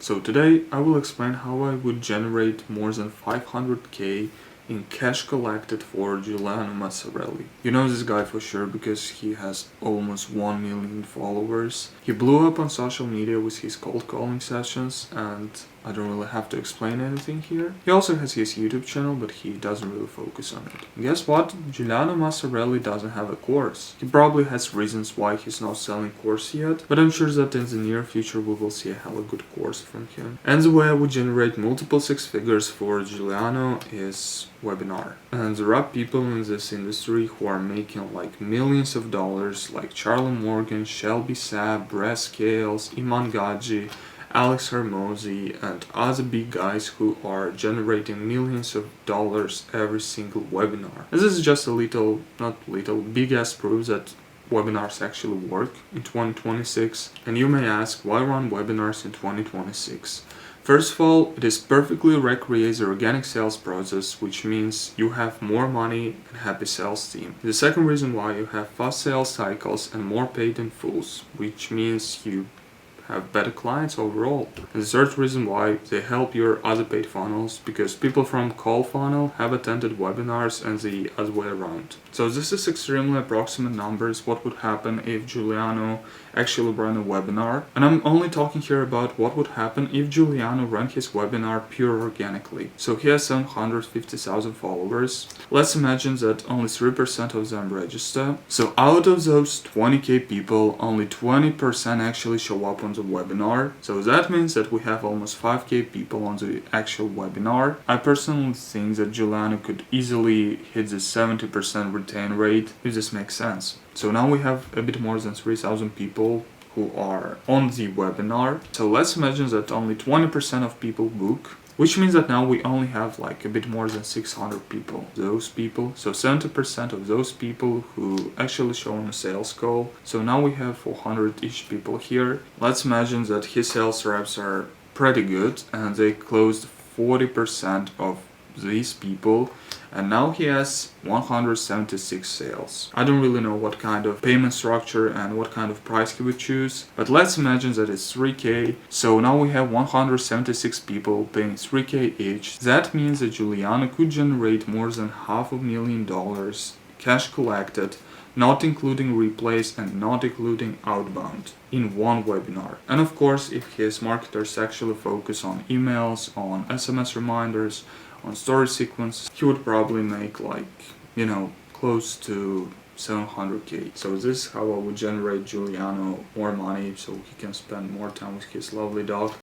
So today I will explain how I would generate more than 500k in cash collected for Juliano Massarelli. You know this guy for sure because he has almost 1 million followers. He blew up on social media with his cold calling sessions, and I don't really have to explain anything here. He also has his YouTube channel, but he doesn't really focus on it. And guess what? Juliano Massarelli doesn't have a course. He probably has reasons why he's not selling course yet, but I'm sure that in the near future we will see a hella good course from him. And the way I would generate multiple six figures for Juliano is webinar. And there are people in this industry who are making like millions of dollars, like Charlie Morgan, Shelby Saab, Brad Scales, Iman Gaji, Alex Hermosi, and other big guys who are generating millions of dollars every single webinar. And this is just a big ass proof that webinars actually work in 2026. And you may ask, why run webinars in 2026? First of all, it is perfectly recreates the organic sales process, which means you have more money and happy sales team. The second reason why you have fast sales cycles and more paid in fulls, which means you have better clients overall. And the third reason why they help your other paid funnels, because people from cold funnel have attended webinars and the other way around. So this is extremely approximate numbers what would happen if Juliano actually ran a webinar. And I'm only talking here about what would happen if Juliano ran his webinar pure organically. So he has 750,000 followers. Let's imagine that only 3% of them register. So out of those 20k people, only 20% actually show up on the webinar. So that means that we have almost 5k people on the actual webinar. I personally think that Juliano could easily hit the 70% retain rate, if this makes sense. So now we have a bit more than 3,000 people who are on the webinar. So let's imagine that only 20% of people book, which means that now we only have like a bit more than 600 people. Those people, so 70% of those people who actually show on a sales call. So now we have 400-ish people here. Let's imagine that his sales reps are pretty good and they closed 40% of these people, and now he has 176 sales. I don't really know what kind of payment structure and what kind of price he would choose, but let's imagine that it's 3k. So now we have 176 people paying 3k each. That means that Juliano could generate more than $500,000 cash collected, not including replays and not including outbound, in one webinar. And of course, if his marketers actually focus on emails, on SMS reminders, on story sequence, he would probably make like, close to 700k. So this is how I would generate Juliano more money so he can spend more time with his lovely dog.